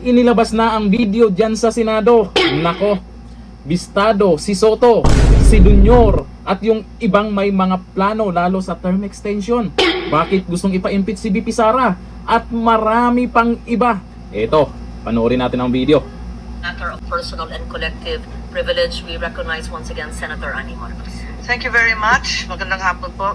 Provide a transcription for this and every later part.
inilabas na ang video dyan sa Senado. Nako, bistado si Soto, si Dunyor, at yung ibang may mga plano lalo sa term extension. Bakit gustong ipa-impeach si VP Sara? At marami pang iba. Eto, panoorin natin ang video. Matter of personal and collective privilege, we recognize once again Senator Annie Marcos. Thank you very much. Magandang hapon po,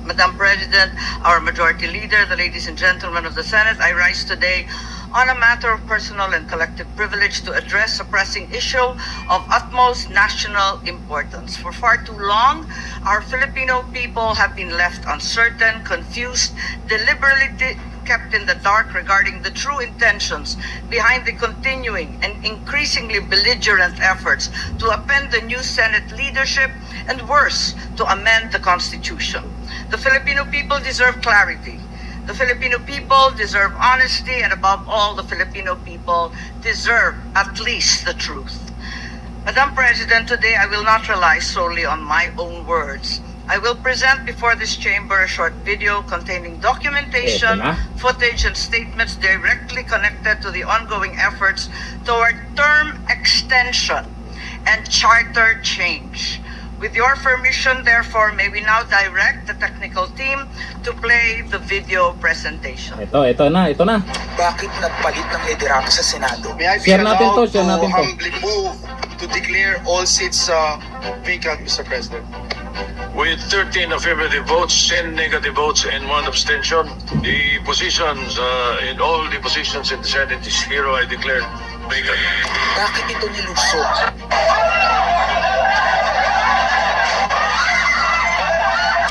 Madam President, our Majority Leader, the ladies and gentlemen of the Senate. I rise today on a matter of personal and collective privilege to address a pressing issue of utmost national importance. For far too long, our Filipino people have been left uncertain, confused, deliberately kept in the dark regarding the true intentions behind the continuing and increasingly belligerent efforts to upend the new Senate leadership and worse, to amend the Constitution. The Filipino people deserve clarity. The Filipino people deserve honesty, and above all, the Filipino people deserve at least the truth. Madam President, today I will not rely solely on my own words. I will present before this chamber a short video containing documentation, footage, and statements directly connected to the ongoing efforts toward term extension and charter change. With your permission, therefore, may we now direct the technical team to play the video presentation. Ito na. Bakit nagpalit ng liderato sa Senado? May I be Share natin allowed to, share natin to. humbly move to declare all seats vacant, Mr. President? With 13 affirmative votes, 10 negative votes, and 1 abstention, the positions in all the positions in the Senate is hereby declared vacant. Bakit ito nilusot?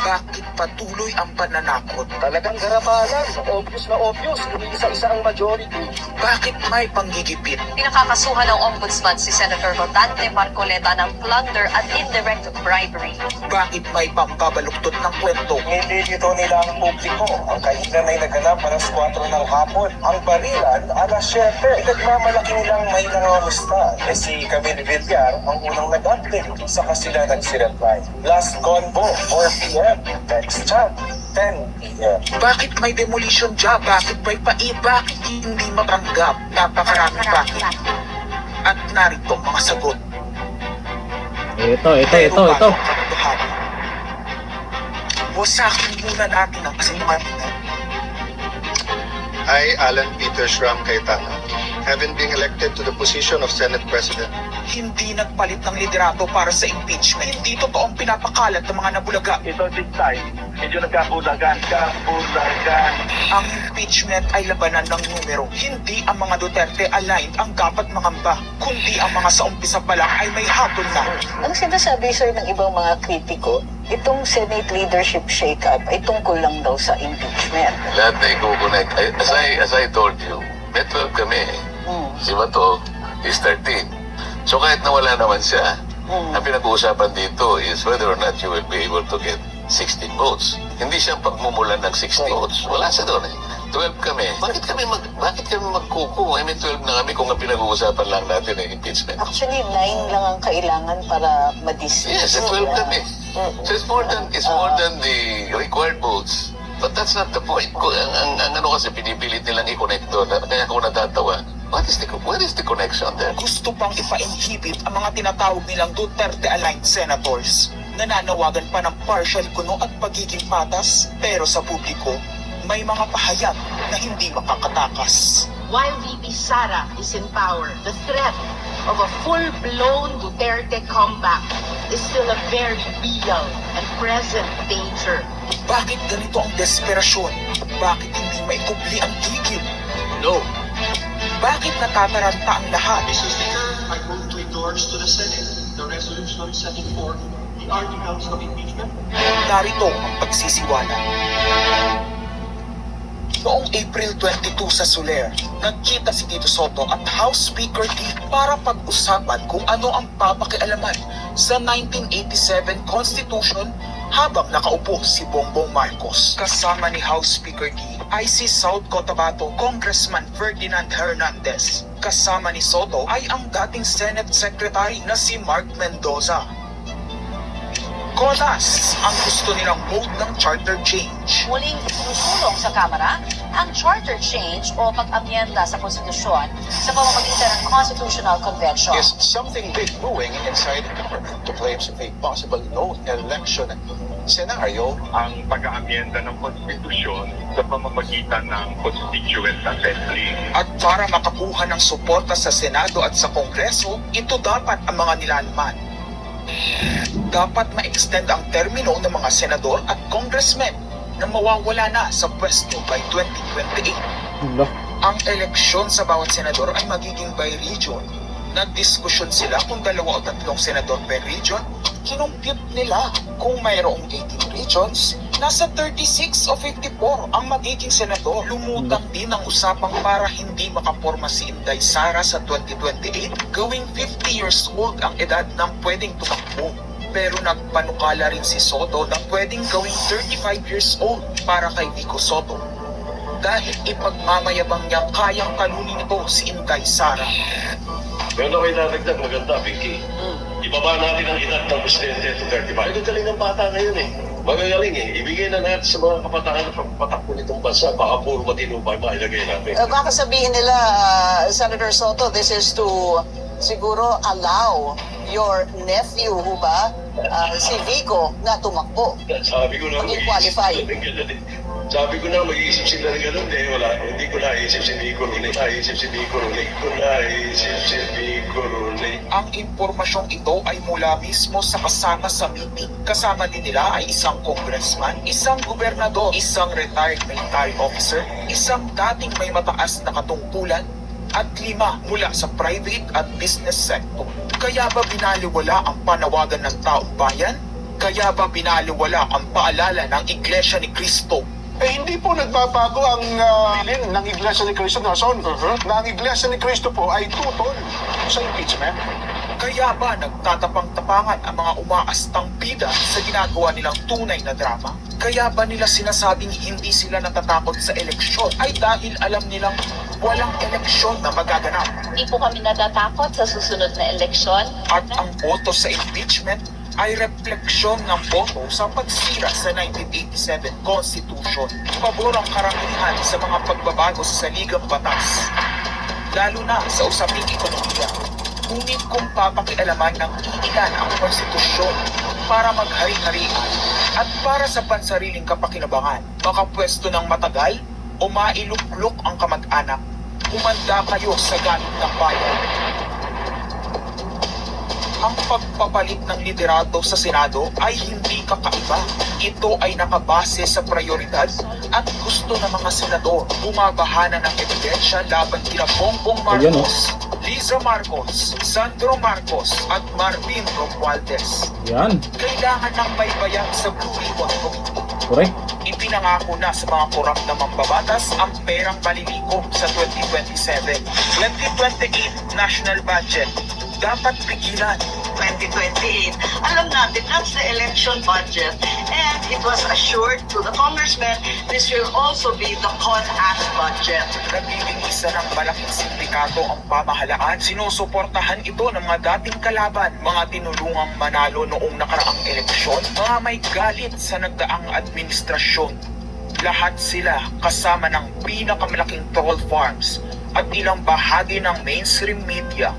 Bakit patuloy ang pananakot? Talagang garapalan, obvious na obvious, isa-isa ang majority. Bakit may panggigipit? Pinakakasuhan ng Ombudsman si Senator Rotante Marcoleta ng plunder at indirect bribery. Bakit may pambabaluktot ng kwento? Hindi dito nila ang publiko. Ang kainan ay naganap alas 4 ng hapon. Ang barilan, alas 7. Nagmamalaki nilang may nangamusta. Si Camille Villar ang unang nag-update. Saka sila nagsireply. Last convo, 4 p.m. Next chat, 10 p.m. Bakit may demolition job? Bakit may Bakit hindi matanggap? Napakaraming bakit. At narito mga sagot. Ito. Wasakin muna natin ang kasinungalingan. I, Alan Peter Schramm Cayetano, having been elected to the position of Senate President, Hindi nagpalit ng liderato para sa impeachment. Hindi totoong pinapakalat ng mga nabulaga. Ito this time, medyo nagkabulagan. Ang impeachment ay labanan ng numero. Hindi ang mga Duterte aligned ang dapat mangamba, kundi ang mga sa umpisa pa lang ay may hatol na. Ang sinasabi sir ng ibang mga kritiko, itong Senate leadership shake-up ay tungkol lang daw sa impeachment. Lahat na i-connect. As I told you, may 12 kami. Si Bato is 13. So kahit nawala naman siya, ang pinag-uusapan dito is whether or not you will be able to get 16 votes. Hindi siya pagmumulan ng 16 votes. Wala siya doon eh. 12 kami. Bakit kami magkuku? I mean, 12 na kami kung ang pinag-uusapan lang natin ay impeachment. Actually, 9 lang ang kailangan para ma-dismiss. Yes, 12 kami. So it's more than the required votes. But that's not the point. Ang ano kasi pinipilit nilang i-connect doon. Kaya ako natatawa. Where is the connection there? Gusto pang ipa-inhibit ang mga tinatawag nilang Duterte-aligned senators. Nananawagan pa ng partial kuno at pagiging patas, pero sa publiko, may mga pahayag na hindi makakatakas. While VP Sara is in power, the threat of a full-blown Duterte comeback is still a very real and present danger. Bakit ganito ang desperasyon? Bakit hindi maikubli ang gigil? no. Bakit natataranta ang lahat? Mr. Speaker, I move to endorse to the Senate the resolution setting forth the articles of impeachment. Narito ang pagsisiwala. Noong April 22 sa Soler, nagkita si Tito Soto at House Speaker D para pag-usapan kung ano ang papakialaman sa 1987 Constitution habang nakaupo si Bongbong Marcos. Kasama ni House Speaker D ay si South Cotabato Congressman Ferdinand Hernandez. Kasama ni Soto ay ang dating Senate Secretary na si Mark Mendoza. Kodas ang gusto nilang mode ng charter change. Muling sinusulong sa Kamara ang charter change o pag-amyenda sa konstitusyon sa pamamagitan ng Constitutional Convention. Is something big brewing inside the government to claims of a possible no-election scenario? Ang pag-aamyenda ng konstitusyon sa pamamagitan ng Constituent Assembly. At para makakuha ng suporta sa Senado at sa Kongreso, ito dapat ang mga nilalman. Dapat ma-extend ang termino ng mga senador at congressmen na mawawala na sa pwesto by 2028. Hala. Ang eleksyon sa bawat senador ay magiging by region. Nagdiskusyon sila kung 2 o 3 senador per region. Kinumpute nila kung mayroong 18 regions, nasa 36 o 54 ang magiging senador. Lumutang din ang usapang para hindi makaporma si Inday Sara sa 2028, gawing 50 years old ang edad ng pwedeng tumakbo. Pero nagpanukala rin si Soto na pwedeng gawing 35 years old para kay Vico Soto. Dahil ipagmamayabang niyang kayang kalunin ito si Inday Sara. Meron ako inadagdag, maganda, Vicky. Ibaba natin ang edad ng presidente to 35. Ang galing ng bata ngayon eh. Magagaling eh. Ibigay na natin sa mga kabataan na pagpatakbo nitong bansa. Baka puro matinubay mailagay natin. Baka sabihin nila, Senator Soto, this is to siguro allow your nephew, ho ba, si Vico, na tumakbo. Sabi ko na Maging qualified. Sabi ko na mag-iisip sila rin ganun eh. Wala, hindi ko naisip si Vico Rune. Naisip si Vico Rune. Ang impormasyong ito ay mula mismo sa kasama sa meeting. Kasama din nila ay isang congressman, isang gobernador, isang retired military officer, isang dating may mataas na katungkulan, at 5 mula sa private at business sector. Kaya ba binaliwala ang panawagan ng taong bayan? Kaya ba binaliwala ang paalala ng Iglesia ni Cristo? Hindi po nagbabago ang bilin ng Iglesia ni Cristo, Nelson, na ang Iglesia ni Cristo po ay tutol sa impeachment. Kaya ba nagtatapang-tapangan ang mga umaastang bida sa ginagawa nilang tunay na drama? Kaya ba nila sinasabing hindi sila natatakot sa eleksyon ay dahil alam nilang walang eleksyon na magaganap? Hindi po kami natatakot sa susunod na eleksyon. At ang boto sa impeachment ay refleksyon ng boto sa pagsira sa 1987 Constitution. Pabor ang karamihan sa mga pagbabago sa saligang batas, lalo na sa usaping ekonomiya. Ngunit kung papakialaman ng iilan ang konstitusyon para maghari-harian at para sa pansariling kapakinabangan, makapwesto ng matagal o mailuklok ang kamag-anak, umanda kayo sa gamit ng bayan. Ang pagpapalit ng liderato sa Senado ay hindi kakaiba. Ito ay nakabase sa prioridad at gusto ng mga senador. Bumabahana ng ebidensya laban kina Bongbong Marcos, Liza Marcos, Sandro Marcos at Marvin Romualdez. Yan. Kailangan ng may bayag sa Blue Ribbon Committee. Correct. Ipinangako na sa mga korap na mambabatas ang perang malilikom sa 2027. 2028 national budget. Dapat pigilan. 2028. Alam natin, that's the election budget. And it was assured to the congressmen, this will also be the CONAS budget. Nagiging isa ng malaking sindikato ang pamahalaan. Sinusuportahan ito ng mga dating kalaban, mga tinulungang manalo noong nakaraang eleksyon, mga may galit sa nagdaang administrasyon. Lahat sila kasama ng pinakamalaking troll farms at ilang bahagi ng mainstream media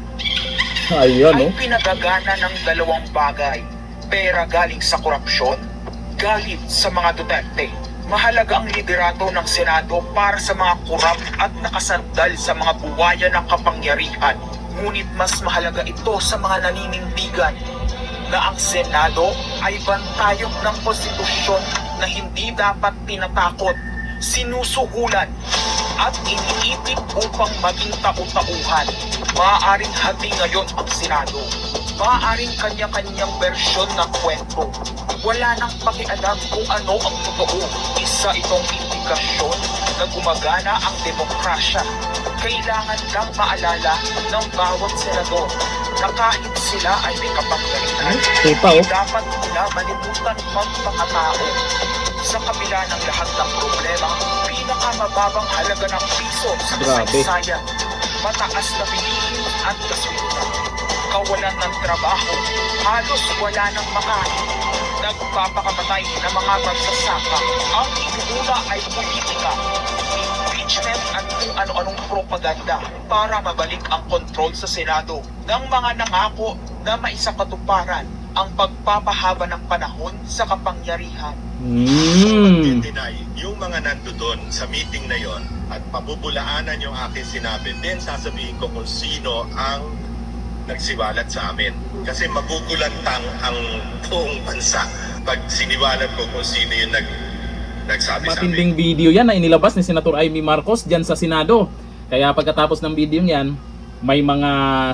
Ayan, ay no? pinagagana ng 2 bagay. Pera galing sa korupsyon, galit sa mga Duterte. Mahalaga ang liderato ng Senado para sa mga korap at nakasandal sa mga buwaya ng kapangyarihan. Ngunit mas mahalaga ito sa mga naninindigan na ang Senado ay bantayog ng konstitusyon na hindi dapat tinatakot, sinusuhulan at iniipit upang maging tau-tauhan. Maaaring hati ngayon ang Senado. Maaaring kanya-kanyang bersyon ng kwento. Wala nang pakialam kung ano ang totoo. Isa itong indikasyon na gumagana ang demokrasya. Kailangan lang maalala ng bawat senador na kahit sila ay may kapangyarihan, hindi dapat nila malimutan magpakatao. Sa kabila ng lahat ng problema, pinakamababang halaga ng piso sa kasaysayan, mataas na bilihin at gasolina, kawalan ng trabaho, halos wala ng makain, nagpapakamatay ng mga magsasaka. Ang inuuna ay politika, impeachment at kung ano-anong propaganda para mabalik ang kontrol sa Senado ng mga nangako na maisakatuparan ang pagpapahaba ng panahon sa kapangyarihan. Deny yung mga nandoon sa meeting na yon at pabubulaanan yung aking sinabi, then sasabihin ko kung sino ang nagsiwalat sa amin. Kasi magugulantang ang buong bansa pag siniwalat ko kung sino yung nagsabi sa amin. Matinding video yan na inilabas ni Senator Amy Marcos dyan sa Senado. Kaya pagkatapos ng video yan, may mga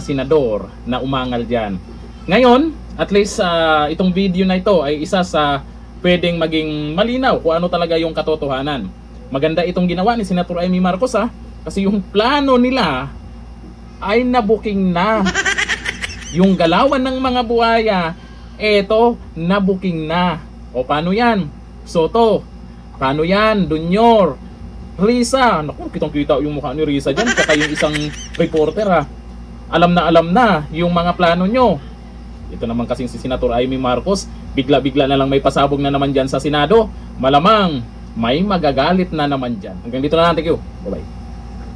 senador na umangal dyan. Ngayon, at least itong video na ito ay isa sa pwedeng maging malinaw kung ano talaga yung katotohanan. Maganda itong ginawa ni Senator Amy Marcos kasi yung plano nila ay nabuking na. Yung galawan ng mga buhaya, eto, nabuking na. O paano yan? Soto, paano yan? Dunyor, Risa, naku, kitang-kita yung mukha ni Risa dyan, kaka yung isang reporter alam na yung mga plano nyo. Ito naman kasing si Senator Amy Marcos, bigla-bigla na lang may pasabog na naman dyan sa Senado. Malamang may magagalit na naman dyan. Hanggang dito na lang, thank you. Bye-bye.